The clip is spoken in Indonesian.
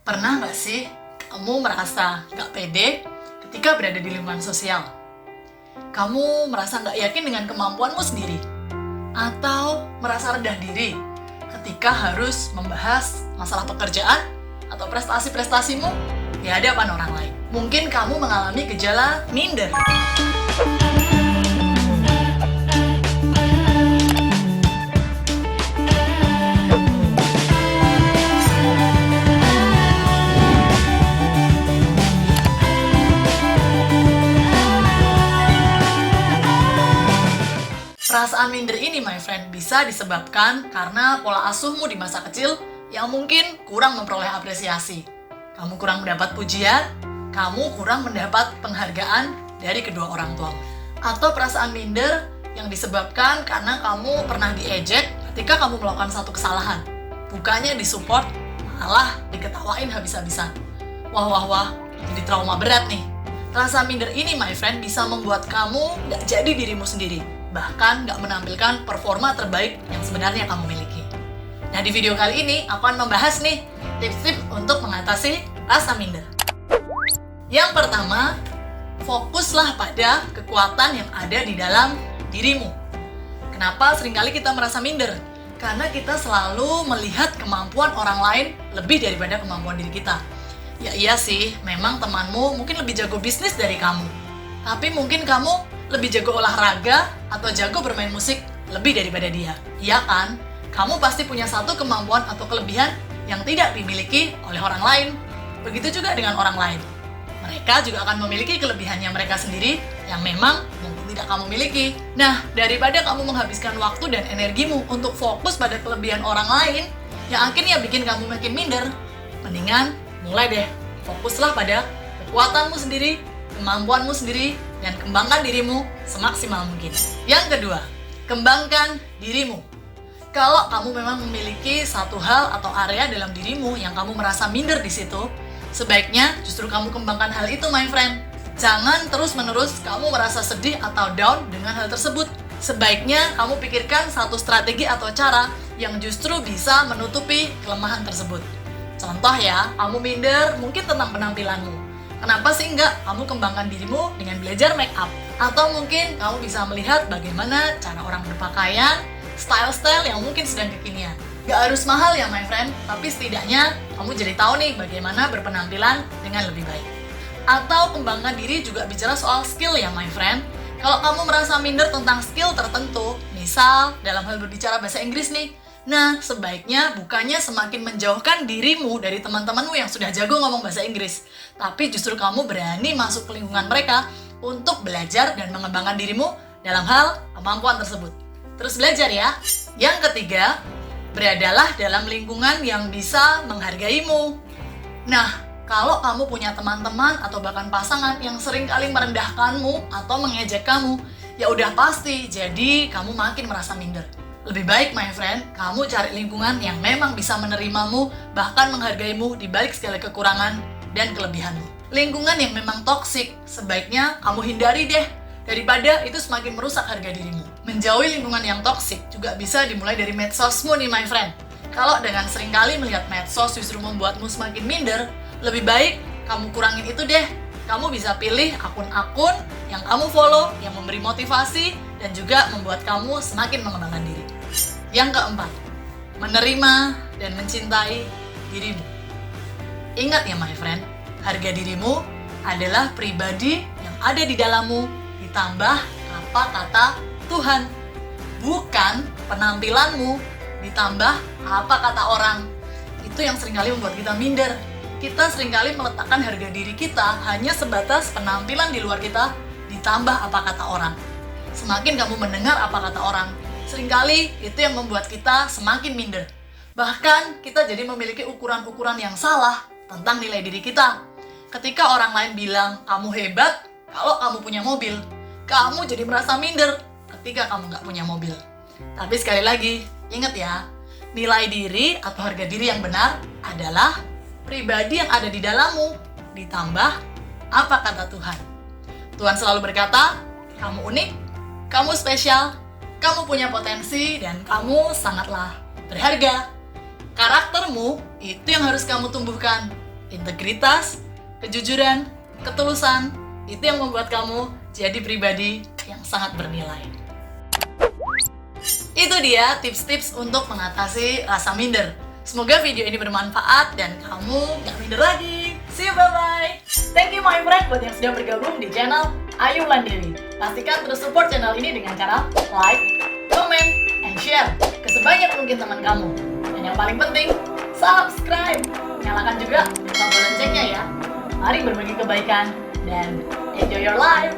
Pernah nggak sih kamu merasa nggak pede ketika berada di lingkungan sosial? Kamu merasa nggak yakin dengan kemampuanmu sendiri? Atau merasa rendah diri ketika harus membahas masalah pekerjaan atau prestasi-prestasimu di hadapan orang lain? Mungkin kamu mengalami gejala minder. Perasaan minder ini, my friend, bisa disebabkan karena pola asuhmu di masa kecil yang mungkin kurang memperoleh apresiasi. Kamu kurang mendapat pujian, kamu kurang mendapat penghargaan dari kedua orang tua. Atau perasaan minder yang disebabkan karena kamu pernah diejek ketika kamu melakukan satu kesalahan. Bukannya disupport, malah diketawain habis-habisan. Wah, jadi trauma berat nih. Rasa minder ini, my friend, bisa membuat kamu nggak jadi dirimu sendiri. Bahkan nggak menampilkan performa terbaik yang sebenarnya kamu miliki. Nah, di video kali ini aku akan membahas nih tips-tips untuk mengatasi rasa minder. Yang pertama, fokuslah pada kekuatan yang ada di dalam dirimu. Kenapa seringkali kita merasa minder? Karena kita selalu melihat kemampuan orang lain lebih daripada kemampuan diri kita. Ya iya sih, memang temanmu mungkin lebih jago bisnis dari kamu. Tapi mungkin kamu lebih jago olahraga atau jago bermain musik lebih daripada dia. Iya kan? Kamu pasti punya satu kemampuan atau kelebihan yang tidak dimiliki oleh orang lain. Begitu juga dengan orang lain. Mereka juga akan memiliki kelebihannya mereka sendiri yang memang mungkin tidak kamu miliki. Nah, daripada kamu menghabiskan waktu dan energimu untuk fokus pada kelebihan orang lain yang akhirnya bikin kamu makin minder, mendingan mulai deh, fokuslah pada kekuatanmu sendiri, kemampuanmu sendiri, dan kembangkan dirimu semaksimal mungkin. Yang kedua, kembangkan dirimu. Kalau kamu memang memiliki satu hal atau area dalam dirimu yang kamu merasa minder di situ, sebaiknya justru kamu kembangkan hal itu, my friend. Jangan terus-menerus kamu merasa sedih atau down dengan hal tersebut. Sebaiknya kamu pikirkan satu strategi atau cara yang justru bisa menutupi kelemahan tersebut. Contoh ya, kamu minder mungkin tentang penampilanmu. Kenapa sih enggak kamu kembangkan dirimu dengan belajar make up? Atau mungkin kamu bisa melihat bagaimana cara orang berpakaian, style-style yang mungkin sedang kekinian. Gak harus mahal ya, my friend, tapi setidaknya kamu jadi tahu nih bagaimana berpenampilan dengan lebih baik. Atau kembangkan diri juga bicara soal skill ya, my friend. Kalau kamu merasa minder tentang skill tertentu, misal dalam hal berbicara bahasa Inggris nih, nah, sebaiknya bukannya semakin menjauhkan dirimu dari teman-temanmu yang sudah jago ngomong bahasa Inggris, tapi justru kamu berani masuk ke lingkungan mereka untuk belajar dan mengembangkan dirimu dalam hal kemampuan tersebut. Terus belajar ya. Yang ketiga, beradalah dalam lingkungan yang bisa menghargaimu. Nah, kalau kamu punya teman-teman atau bahkan pasangan yang seringkali merendahkanmu atau mengejek kamu, ya udah pasti jadi kamu makin merasa minder. Lebih baik, my friend, kamu cari lingkungan yang memang bisa menerimamu, bahkan menghargaimu di balik segala kekurangan dan kelebihanmu. Lingkungan yang memang toksik, sebaiknya kamu hindari deh, daripada itu semakin merusak harga dirimu. Menjauhi lingkungan yang toksik juga bisa dimulai dari medsosmu nih, my friend. Kalau dengan seringkali melihat medsos justru membuatmu semakin minder, lebih baik kamu kurangin itu deh. Kamu bisa pilih akun-akun yang kamu follow, yang memberi motivasi, dan juga membuat kamu semakin mengembangkan diri. Yang keempat, menerima dan mencintai dirimu. Ingat ya, my friend, harga dirimu adalah pribadi yang ada di dalammu, ditambah apa kata Tuhan. Bukan penampilanmu, ditambah apa kata orang. Itu yang seringkali membuat kita minder. Kita seringkali meletakkan harga diri kita hanya sebatas penampilan di luar kita, ditambah apa kata orang. Semakin kamu mendengar apa kata orang, seringkali itu yang membuat kita semakin minder. Bahkan kita jadi memiliki ukuran-ukuran yang salah tentang nilai diri kita. Ketika orang lain bilang kamu hebat kalau kamu punya mobil, kamu jadi merasa minder ketika kamu nggak punya mobil. Tapi sekali lagi, ingat ya, nilai diri atau harga diri yang benar adalah pribadi yang ada di dalammu, ditambah apa kata Tuhan. Tuhan selalu berkata, kamu unik, kamu spesial, kamu punya potensi, dan kamu sangatlah berharga. Karaktermu itu yang harus kamu tumbuhkan, integritas, kejujuran, ketulusan, itu yang membuat kamu jadi pribadi yang sangat bernilai. Itu dia tips-tips untuk mengatasi rasa minder. Semoga video ini bermanfaat dan kamu gak minder lagi. See you, bye-bye. Thank you my friend buat yang sudah bergabung di channel Ayu Mandiri. Pastikan terus support channel ini dengan cara like, comment, and share ke sebanyak mungkin teman kamu. Dan yang paling penting, subscribe. Nyalakan juga tombol loncengnya ya. Mari berbagi kebaikan dan enjoy your life.